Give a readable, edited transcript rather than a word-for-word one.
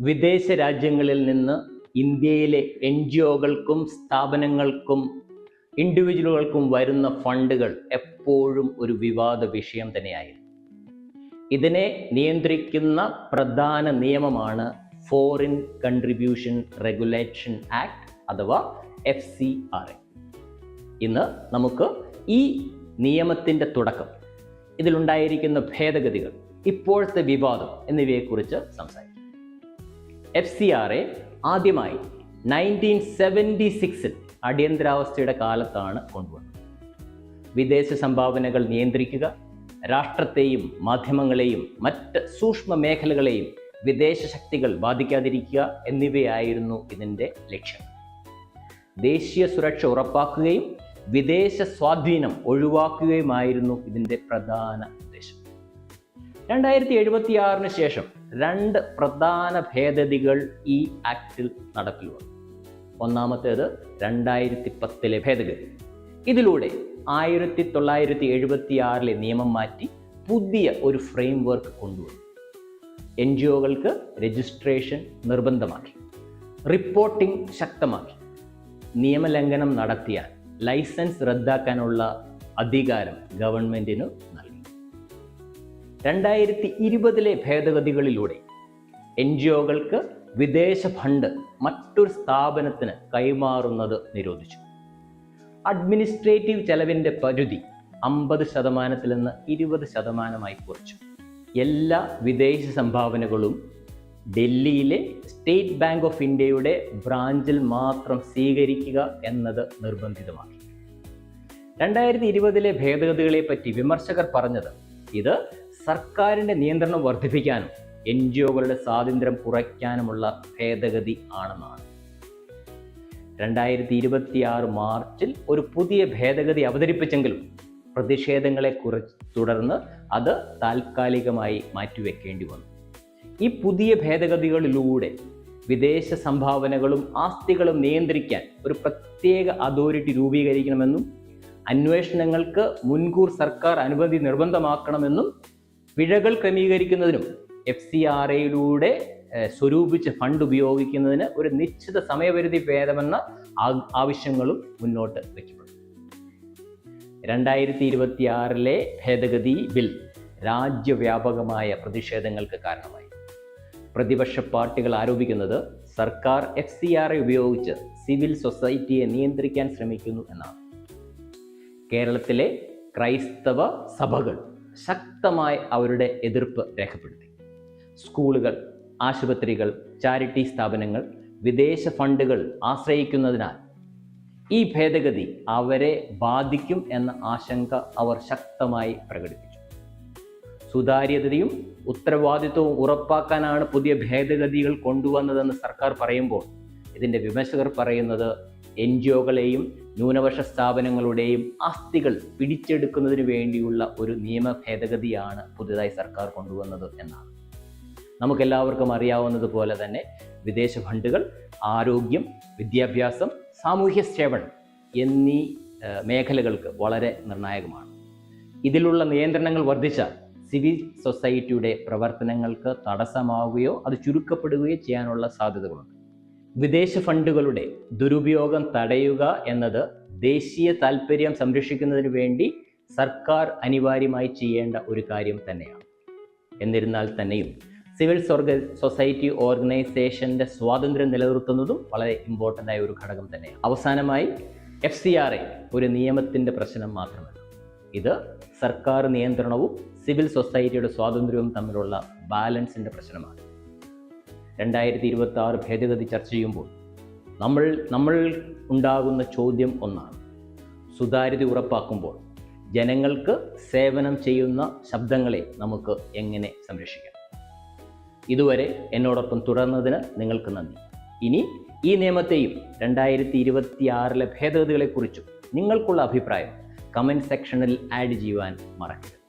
വിദേശ രാജ്യങ്ങളിൽ നിന്ന് ഇന്ത്യയിലെ NGOകൾക്കും സ്ഥാപനങ്ങൾക്കും ഇൻഡിവിജ്വലുകൾക്കും വരുന്ന ഫണ്ടുകൾ എപ്പോഴും ഒരു വിവാദ വിഷയം തന്നെയായിരുന്നു. ഇതിനെ നിയന്ത്രിക്കുന്ന പ്രധാന നിയമമാണ് ഫോറിൻ കൺട്രിബ്യൂഷൻ റെഗുലേഷൻ ആക്ട് അഥവാ FCRA. ഇന്ന് നമുക്ക് ഈ നിയമത്തിൻ്റെ തുടക്കം, ഇതിലുണ്ടായിരിക്കുന്ന ഭേദഗതികൾ, ഇപ്പോഴത്തെ വിവാദം എന്നിവയെക്കുറിച്ച് സംസാരിക്കാം. FCRA ആദ്യമായി 1976 അടിയന്തരാവസ്ഥയുടെ കാലത്താണ് കൊണ്ടുവന്നത്. വിദേശ സംഭാവനകൾ നിയന്ത്രിക്കുക, രാഷ്ട്രത്തെയും മാധ്യമങ്ങളെയും മറ്റ് സൂക്ഷ്മ മേഖലകളെയും വിദേശ ശക്തികൾ ബാധിക്കാതിരിക്കുക എന്നിവയായിരുന്നു ഇതിൻ്റെ ലക്ഷ്യം. ദേശീയ സുരക്ഷ ഉറപ്പാക്കുകയും വിദേശ സ്വാധീനം ഒഴിവാക്കുകയുമായിരുന്നു ഇതിൻ്റെ പ്രധാന ഉദ്ദേശം. 2076 ശേഷം 2 പ്രധാന ഭേദഗതികൾ ഈ ആക്ടിൽ നടപ്പിൽ വന്നു. ഒന്നാമത്തേത് 2010 ഭേദഗതി. ഇതിലൂടെ 1976 നിയമം മാറ്റി പുതിയ ഒരു ഫ്രെയിം വർക്ക് കൊണ്ടുവന്നു. NGOകൾക്ക് രജിസ്ട്രേഷൻ നിർബന്ധമാക്കി, റിപ്പോർട്ടിംഗ് ശക്തമാക്കി, നിയമലംഘനം നടത്തിയാൽ ലൈസൻസ് റദ്ദാക്കാനുള്ള അധികാരം ഗവൺമെന്റിന് നൽകി. 2020 ഭേദഗതികളിലൂടെ NGOകൾക്ക് വിദേശ ഫണ്ട് മറ്റൊരു സ്ഥാപനത്തിന് കൈമാറുന്നത് നിരോധിച്ചു. അഡ്മിനിസ്ട്രേറ്റീവ് ചെലവിൻ്റെ പരിധി 50% നിന്ന് 20% കുറച്ചു. എല്ലാ വിദേശ സംഭാവനകളും ഡൽഹിയിലെ സ്റ്റേറ്റ് ബാങ്ക് ഓഫ് ഇന്ത്യയുടെ ബ്രാഞ്ചിൽ മാത്രം സ്വീകരിക്കുക എന്നത് നിർബന്ധിതമാക്കി. 2020 ഭേദഗതികളെ പറ്റി വിമർശകർ പറഞ്ഞത് ഇത് സർക്കാരിൻ്റെ നിയന്ത്രണം വർദ്ധിപ്പിക്കാനും NGOകളുടെ സ്വാതന്ത്ര്യം കുറയ്ക്കാനുമുള്ള ഭേദഗതി ആണെന്നാണ്. 2026 മാർച്ചിൽ ഒരു പുതിയ ഭേദഗതി അവതരിപ്പിച്ചെങ്കിലും പ്രതിഷേധങ്ങളെ തുടർന്ന് അത് താൽക്കാലികമായി മാറ്റിവെക്കേണ്ടി വന്നു. ഈ പുതിയ ഭേദഗതികളിലൂടെ വിദേശ സംഭാവനകളും ആസ്തികളും നിയന്ത്രിക്കാൻ ഒരു പ്രത്യേക അതോറിറ്റി രൂപീകരിക്കണമെന്നും അന്വേഷണങ്ങൾക്ക് മുൻകൂർ സർക്കാർ അനുമതി നിർബന്ധമാക്കണമെന്നും പിഴകൾ ക്രമീകരിക്കുന്നതിനും FCRAയിലൂടെ സ്വരൂപിച്ച ഫണ്ട് ഉപയോഗിക്കുന്നതിന് ഒരു നിശ്ചിത സമയപരിധി ഭേദമെന്ന ആവശ്യങ്ങളും മുന്നോട്ട് വയ്ക്കപ്പെട്ടു. 2026 ഭേദഗതി ബിൽ രാജ്യവ്യാപകമായ പ്രതിഷേധങ്ങൾക്ക് കാരണമായി. പ്രതിപക്ഷ പാർട്ടികൾ ആരോപിക്കുന്നത് സർക്കാർ FCRA ഉപയോഗിച്ച് സിവിൽ സൊസൈറ്റിയെ നിയന്ത്രിക്കാൻ ശ്രമിക്കുന്നു എന്നാണ്. കേരളത്തിലെ ക്രൈസ്തവ സഭകൾ ശക്തമായി അവരുടെ എതിർപ്പ് രേഖപ്പെടുത്തി. സ്കൂളുകൾ, ആശുപത്രികൾ, ചാരിറ്റി സ്ഥാപനങ്ങൾ വിദേശ ഫണ്ടുകൾ ആശ്രയിക്കുന്നതിനാൽ ഈ ഭേദഗതി അവരെ ബാധിക്കും എന്ന ആശങ്ക അവർ ശക്തമായി പ്രകടിപ്പിച്ചു. സുതാര്യതയും ഉത്തരവാദിത്വവും ഉറപ്പാക്കാനാണ് പുതിയ ഭേദഗതികൾ കൊണ്ടുവന്നതെന്ന് സർക്കാർ പറയുമ്പോൾ ഇതിൻ്റെ വിമർശകർ പറയുന്നത് NGOകളെയും ന്യൂനപക്ഷ സ്ഥാപനങ്ങളുടെയും ആസ്തികൾ പിടിച്ചെടുക്കുന്നതിന് വേണ്ടിയുള്ള ഒരു നിയമ ഭേദഗതിയാണ് പുതുതായി സർക്കാർ കൊണ്ടുവന്നത് എന്നാണ്. നമുക്കെല്ലാവർക്കും അറിയാവുന്നതുപോലെ തന്നെ വിദേശ ഫണ്ടുകൾ ആരോഗ്യം, വിദ്യാഭ്യാസം, സാമൂഹ്യ സേവനം എന്നീ മേഖലകൾക്ക് വളരെ നിർണായകമാണ്. ഇതിലുള്ള നിയന്ത്രണങ്ങൾ വർദ്ധിച്ചാൽ സിവിൽ സൊസൈറ്റിയുടെ പ്രവർത്തനങ്ങൾക്ക് തടസ്സമാവുകയോ അത് ചുരുക്കപ്പെടുകയോ ചെയ്യാനുള്ള സാധ്യതകളുണ്ട്. വിദേശ ഫണ്ടുകളുടെ ദുരുപയോഗം തടയുക എന്നത് ദേശീയ താൽപ്പര്യം സംരക്ഷിക്കുന്നതിന് വേണ്ടി സർക്കാർ അനിവാര്യമായി ചെയ്യേണ്ട ഒരു കാര്യം തന്നെയാണ്. എന്നിരുന്നാൽ തന്നെയും സിവിൽ സൊസൈറ്റി ഓർഗനൈസേഷൻ്റെ സ്വാതന്ത്ര്യം നിലനിർത്തുന്നതും വളരെ ഇമ്പോർട്ടൻ്റ് ആയ ഒരു ഘടകം തന്നെയാണ്. അവസാനമായി FCRA ഒരു നിയമത്തിൻ്റെ പ്രശ്നം മാത്രമല്ല, ഇത് സർക്കാർ നിയന്ത്രണവും സിവിൽ സൊസൈറ്റിയുടെ സ്വാതന്ത്ര്യവും തമ്മിലുള്ള ബാലൻസിൻ്റെ പ്രശ്നമാണ്. 2026 ഭേദഗതി ചർച്ച ചെയ്യുമ്പോൾ നമ്മൾ ഉണ്ടാകുന്ന ചോദ്യം ഒന്നാണ്: സുതാര്യത ഉറപ്പാക്കുമ്പോൾ ജനങ്ങൾക്ക് സേവനം ചെയ്യുന്ന ശബ്ദങ്ങളെ നമുക്ക് എങ്ങനെ സംരക്ഷിക്കാം? ഇതുവരെ എന്നോടൊപ്പം തുടർന്നതിന് നിങ്ങൾക്ക് നന്ദി. ഇനി ഈ നിയമത്തെയും 2026 ഭേദഗതികളെക്കുറിച്ചും നിങ്ങൾക്കുള്ള അഭിപ്രായം കമൻറ്റ് സെക്ഷനിൽ ആഡ് ചെയ്യുവാൻ മറക്കരുത്.